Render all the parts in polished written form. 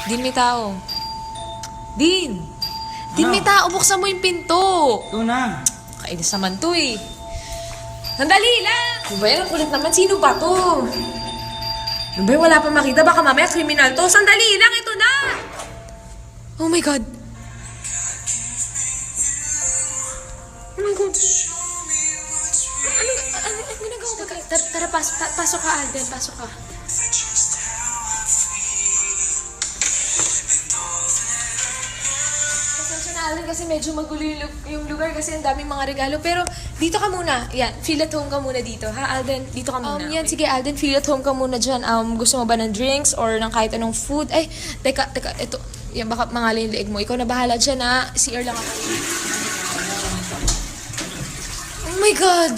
Din, may tao. Din! Din, may tao. Buksan mo yung pinto. Ito na. Kainis naman to eh. Sandali lang! Ano ba yan? Ang kulit naman. Sino ba to? Ano ba yan? Wala pa makita. Baka mamaya kriminal to. Sandali lang! Ito na! Oh my God. Oh my God. Ano ginagawa ka? Tara, pasok ka, Alden. Pasok ka. Pasensya na, Alden, kasi medyo magulo yung lugar kasi ang daming mga regalo. Pero dito ka muna. Yan, feel at home ka muna dito. Ha, Alden? Dito ka muna. Yan, sige, Alden, feel at home ka muna dyan. Gusto mo ba ng drinks or ng kahit anong food? Ay, teka, ito. Yan, baka mangalay yung leeg mo. Ikaw na bahala dyan, ha? CR lang ako. Oh my God!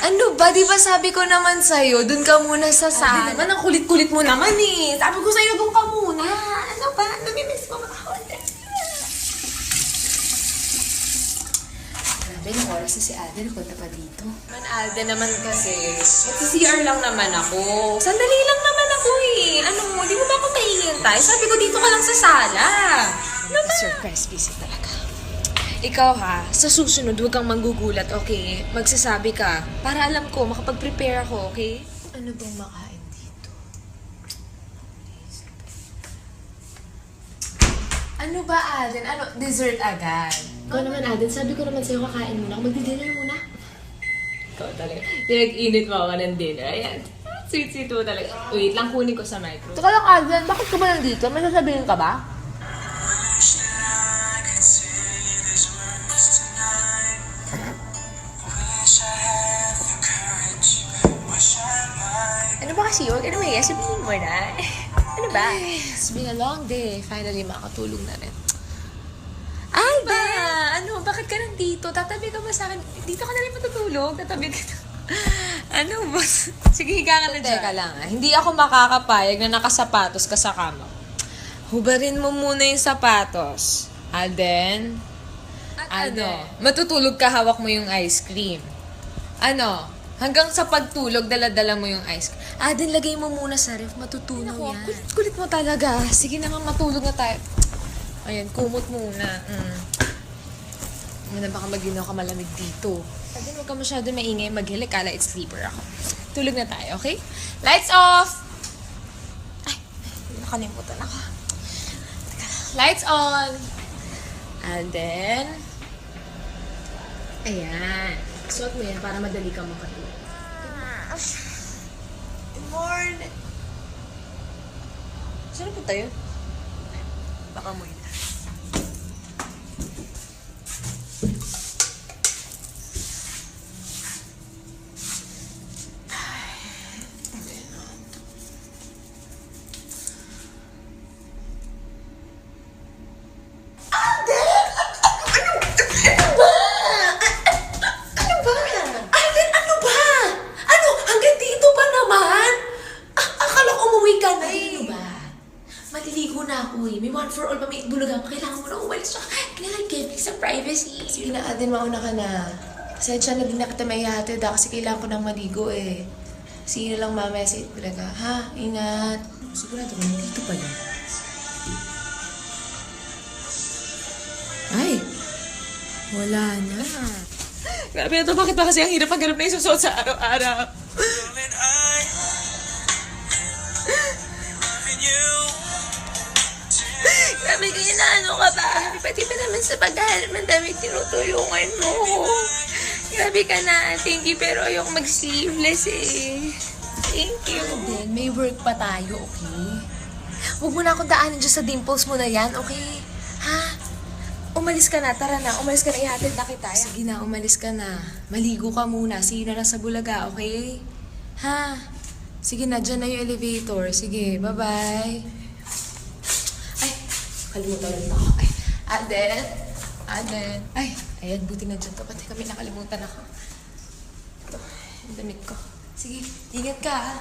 Ano ba? Di ba sabi ko naman sa'yo, dun ka muna sa sala. Naman, ang kulit-kulit mo naman eh. Sabi ko sa'yo, dun ka muna. Ano ba? Namimiss mo ako. Grabe, ng oras na si Alden. Punta pa dito. Man, Alden naman kasi. Mag-CR lang naman ako. Sandali lang naman ako eh. Ano, di mo ba ako mahihintay? Sabi ko, dito ka lang sa sala. Ano ba? Surprise visit talaga. Ikaw ha, sa susunod huwag kang manggugulat, okay? Magsasabi ka, para alam ko, makapag-prepare ako, okay? Ano bang makain dito? Ano ba, Alden? Ano, dessert agad? Ikaw naman, Alden, sabi ko naman sa'yo, kakain muna. Magdi-dinner muna. Ikaw talaga. Pinag-init mo ako ng dinner. Ayan. Sweet-sweet mo talaga. Wait lang, kunin ko sa micro. Teka lang, Alden, bakit ka ba nandito? May sasabihin ka ba? Ano ba kasi yun? Ano ba yan? Sabihin mo na. Ano ba? It's been a long day. Finally, makatulog na rin. Alba! Ano? Bakit ka nandito? Tatabi ka ba sa akin? Dito ka na rin matutulog? Tatabi ka na. Ano ba? Sige, higa ka na dyan. Teka lang ah. Hindi ako makakapayag na nakasapatos ka sa kama. Hubarin mo muna yung sapatos. Alden? Ano? Matutulog ka, hawak mo yung ice cream. Ano? Hanggang sa pagtulog, dala-dala mo yung ice cream. Alden, lagay mo muna sa ref. Matutunaw yan. Kulit mo talaga. Sige naman, matulog na tayo. Ayan, kumot muna. Ano, baka maginaw ka malamig dito. Alden, huwag ka masyado maingay. Maghilik, kala it's sleeper ako. Tulog na tayo, okay? Lights off! Ay, nakalimutan ako. Teka, lights on! Alden. Ayan. Suot mo yan para madali ka makatulog. Good morning! Saan po tayo? Baka mo yun. Maliligo na ako eh. May one for all pa, may bulaga pa. Kailangan mo na umalis siya. Kailangan give sa privacy. Sige na, Alden, mauna ka na. Pasensya na din na kita may hatid kasi kailangan ko nang maligo eh. Sige na lang mamaya sa bulaga. Ha? Ingat. Sigurado ko dito pala. Ay! Wala na. Grabe na to. Bakit ba kasi ang hirap pagganap na isusuot sa araw-araw? Grabe kayo na ano ka ba? Pati pa naman sa paghahanap ng damit, tinutulungan mo. Grabe ka na. Thank you, pero ayoko mag-sleeveless eh. Thank you. Then, may work pa tayo, okay? Huwag mo na akong daanin dyan sa dimples mo na yan, okay? Ha? Umalis ka na. Tara na. Umalis ka na. Ihatid na kita. Sige na, umalis ka na. Maligo ka muna. See you na lang sa bulaga, okay? Ha? Sige na, dyan na yung elevator. Sige, bye-bye. Kalimutan ulit ako. Ay, Alden. Ay, ayan, buti na dyan to. Pati kami nakalimutan ako. Ito, yung damit ko. Sige, ingat ka ha.